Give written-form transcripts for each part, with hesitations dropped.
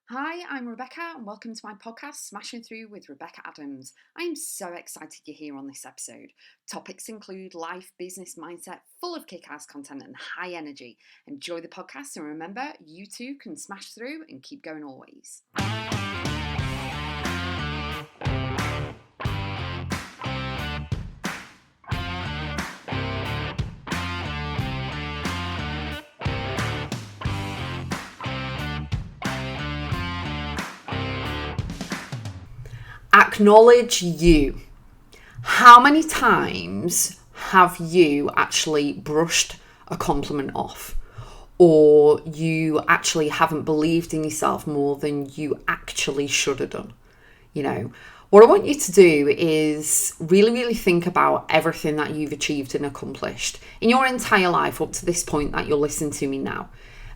Hi, I'm Rebecca and welcome to my podcast, Smashing Through with Rebecca.x. I am so excited you're here on this episode. Topics include life, business, mindset, full of kick-ass content and high energy. Enjoy the podcast and remember, you too can smash through and keep going always. Acknowledge you. How many times have you actually brushed a compliment off? Or you actually haven't believed in yourself more than you actually should have done? What I want you to do is really think about everything that you've achieved and accomplished in your entire life up to this point that you're listening to me now.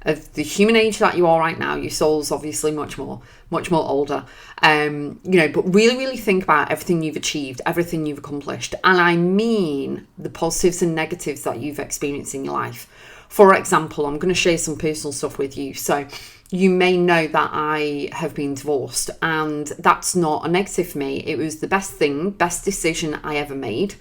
Of the human age that you are right now, your soul's obviously much more older. But really think about everything you've achieved, everything you've accomplished. And I mean the positives and negatives that you've experienced in your life. For example, I'm going to share some personal stuff with you. So you may know that I have been divorced, and that's not a negative for me. It was the best decision I ever made.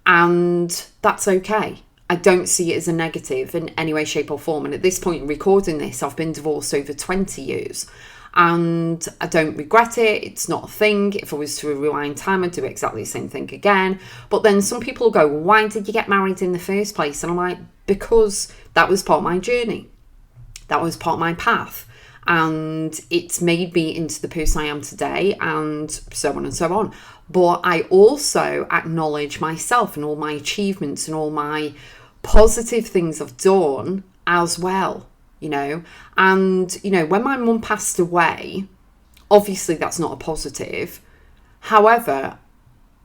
And that's okay. I don't see it as a negative in any way, shape or form. And at this point in recording this, I've been divorced over 20 years and I don't regret it. It's not a thing. If I was to rewind time, I'd do exactly the same thing again. But then some people go, well, why did you get married in the first place? And I'm like, because that was part of my journey. That was part of my path. And it's made me into the person I am today, and so on and so on. But I also acknowledge myself and all my achievements and all my positive things I've done as well, And, when my mum passed away, obviously that's not a positive. However,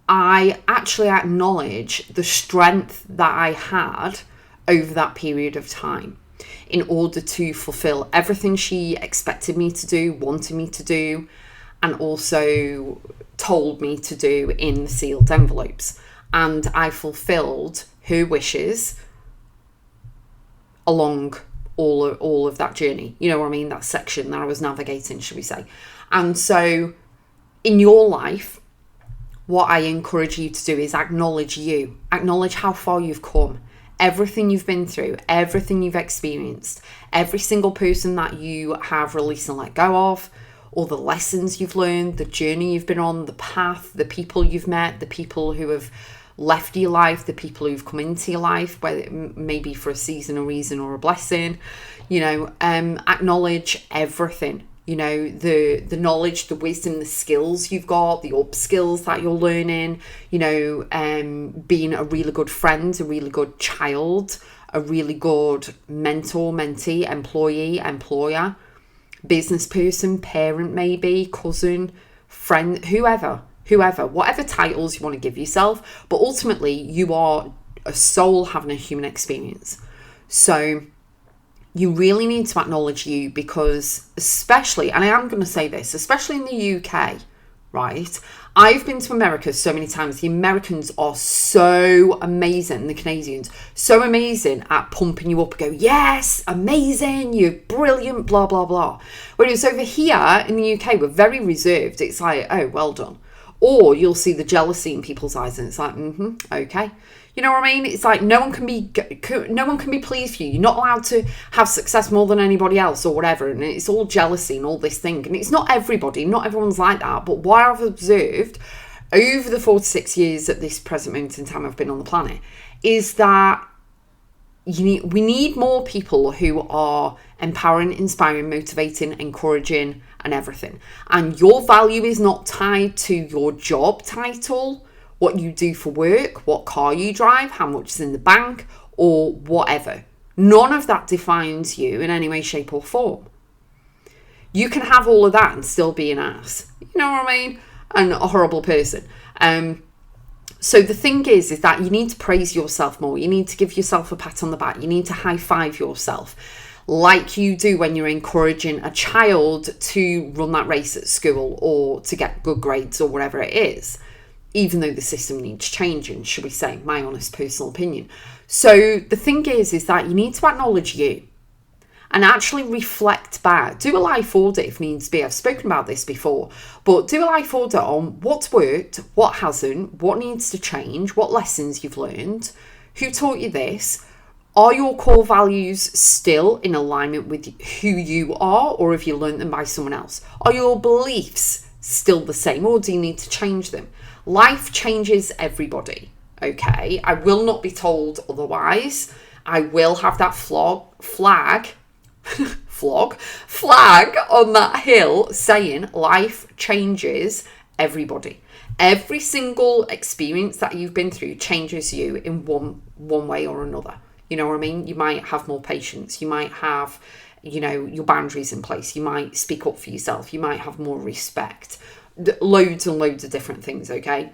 I actually acknowledge the strength that I had over that period of time in order to fulfill everything she expected me to do, wanted me to do, and also told me to do in the sealed envelopes. And I fulfilled her wishes along all of that journey. You know what I mean? That section that I was navigating, should we say. And so in your life, what I encourage you to do is acknowledge you. Acknowledge how far you've come. Everything you've been through, everything you've experienced, every single person that you have released and let go of, all the lessons you've learned, the journey you've been on, the path, the people you've met, the people who have left your life, the people who've come into your life, whether maybe for a season, a reason, or a blessing. Acknowledge everything. The knowledge, the wisdom, the skills you've got, the up skills that you're learning, being a really good friend, a really good child, a really good mentor, mentee, employee, employer, business person, parent maybe, cousin, friend, whoever, whatever titles you want to give yourself. But ultimately, you are a soul having a human experience. So you really need to acknowledge you, because especially, and I am going to say this, especially in the UK, right? I've been to America so many times. The Americans are so amazing, the Canadians, so amazing at pumping you up, go, yes, amazing, you're brilliant, blah, blah, blah. Whereas over here in the UK, we're very reserved. It's like, oh, well done. Or you'll see the jealousy in people's eyes and it's like, okay. You know what I mean? It's like no one can be pleased for you. You're not allowed to have success more than anybody else or whatever. And it's all jealousy and all this thing. And it's not everybody. Not everyone's like that. But what I've observed over the 46 years at this present moment in time I've been on the planet is that we need more people who are empowering, inspiring, motivating, encouraging, and everything. And your value is not tied to your job title, what you do for work, what car you drive, how much is in the bank, or whatever. None of that defines you in any way, shape, or form. You can have all of that and still be an ass. You know what I mean? And a horrible person. So the thing is that you need to praise yourself more. You need to give yourself a pat on the back. You need to high five yourself like you do when you're encouraging a child to run that race at school or to get good grades or whatever it is. Even though the system needs changing, should we say, my honest personal opinion. So the thing is that you need to acknowledge you. and actually reflect back. Do a life audit if needs be. I've spoken about this before, but do a life audit on what's worked, what hasn't, what needs to change, what lessons you've learned, who taught you this. Are your core values still in alignment with who you are, or have you learned them by someone else? Are your beliefs still the same, or do you need to change them? Life changes everybody, okay? I will not be told otherwise. I will have that flag on that hill saying life changes everybody. Every single experience that you've been through changes you in one way or another. You know what I mean? You might have more patience. You might have, your boundaries in place. You might speak up for yourself. You might have more respect. Loads and loads of different things, okay?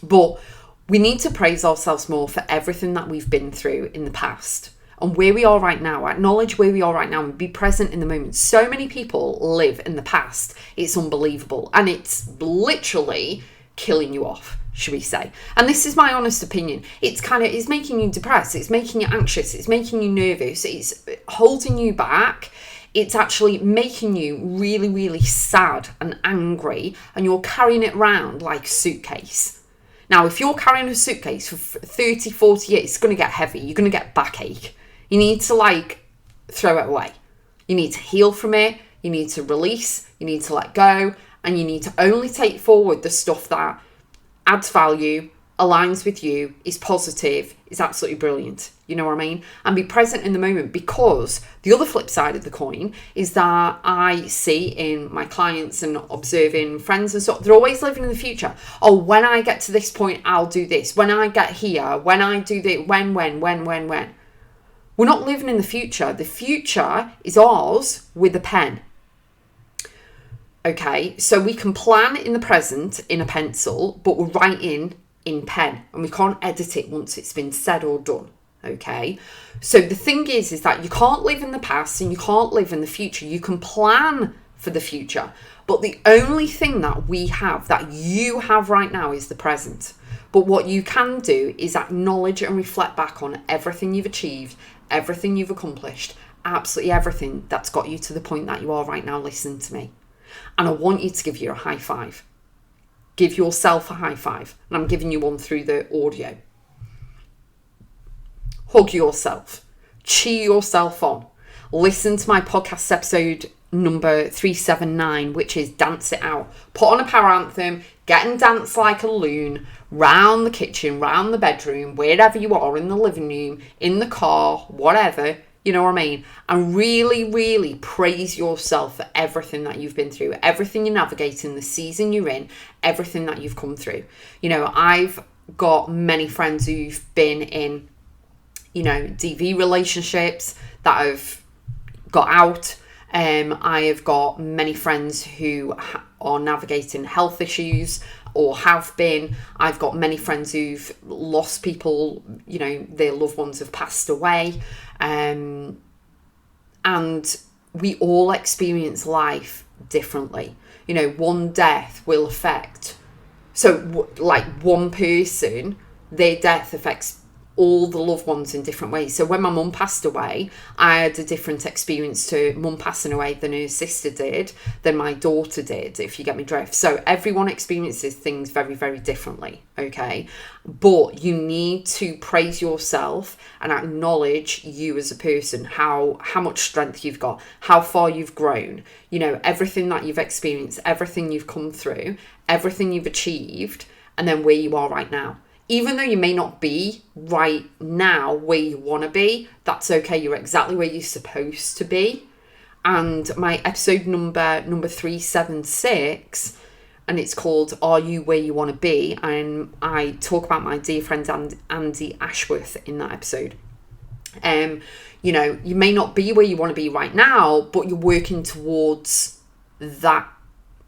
But we need to praise ourselves more for everything that we've been through in the past and where we are right now. Acknowledge where we are right now and be present in the moment. So many people live in the past. It's unbelievable. And it's literally killing you off, should we say. And this is my honest opinion. It's making you depressed. It's making you anxious. It's making you nervous. It's holding you back. It's actually making you really, really sad and angry, and you're carrying it around like a suitcase. Now, if you're carrying a suitcase for 30, 40 years, it's going to get heavy. You're going to get backache. You need to throw it away. You need to heal from it. You need to release. You need to let go. And you need to only take forward the stuff that adds value, aligns with you, is positive, is absolutely brilliant. You know what I mean? And be present in the moment, because the other flip side of the coin is that I see in my clients and observing friends and stuff, they're always living in the future. Oh, when I get to this point, I'll do this. When I get here, when I do this, when. We're not living in the future. The future is ours with a pen. Okay, so we can plan in the present in a pencil, but we're writing in pen, and we can't edit it once it's been said or done. Okay, so the thing is that you can't live in the past and you can't live in the future. You can plan for the future, but the only thing that you have right now is the present. But what you can do is acknowledge and reflect back on everything you've achieved, everything you've accomplished, absolutely everything that's got you to the point that you are right now listening to me. And I want you to give you a high five. Give yourself a high five. And I'm giving you one through the audio. Hug yourself. Cheer yourself on. Listen to my podcast episode number 379, which is Dance It Out. Put on a power anthem, get and dance like a loon, round the kitchen, round the bedroom, wherever you are, in the living room, in the car, whatever, you know what I mean? And really, really praise yourself for everything that you've been through, everything you're navigating, the season you're in, everything that you've come through. I've got many friends who've been in DV relationships that have got out. I have got many friends who are navigating health issues or have been. I've got many friends who've lost people, their loved ones have passed away. And we all experience life differently. One death will affect. So one person, their death affects all the loved ones in different ways. So when my mum passed away, I had a different experience to mum passing away than her sister did, than my daughter did, if you get me drift. So everyone experiences things very, very differently, okay? But you need to praise yourself and acknowledge you as a person, how much strength you've got, how far you've grown, everything that you've experienced, everything you've come through, everything you've achieved, and then where you are right now. Even though you may not be right now where you want to be, that's okay. You're exactly where you're supposed to be. And my episode number 376, and it's called Are You Where You Want to Be? And I talk about my dear friend Andy Ashworth in that episode. You may not be where you want to be right now, but you're working towards that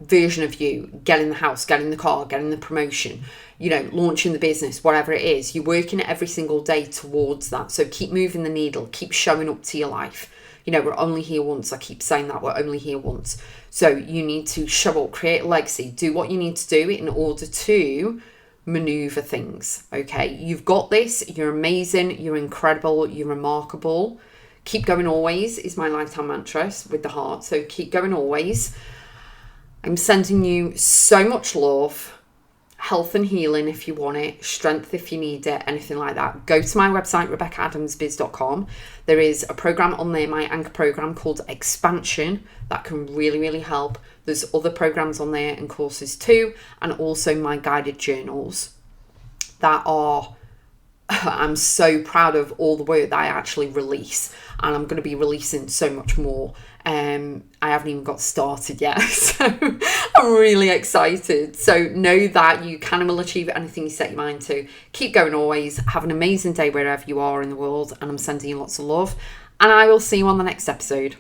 version of you. Getting the house, getting the car, getting the promotion, launching the business, whatever it is. You're working every single day towards that. So keep moving the needle, keep showing up to your life. We're only here once. I keep saying that, we're only here once. So you need to show up, create a legacy, do what you need to do in order to maneuver things. Okay, you've got this. You're amazing. You're incredible. You're remarkable. Keep going always is my lifetime mantra with the heart. So keep going always. I'm sending you so much love, health and healing if you want it, strength if you need it, anything like that. Go to my website, Rebecca.x. There is a program on there, my anchor program called Expansion, that can really, really help. There's other programs on there and courses too, and also my guided journals that are, I'm so proud of all the work that I actually release, and I'm going to be releasing so much more. I haven't even got started yet, so I'm really excited. So know that you can and will achieve anything you set your mind to. Keep going always. Have an amazing day wherever you are in the world, and I'm sending you lots of love, and I will see you on the next episode.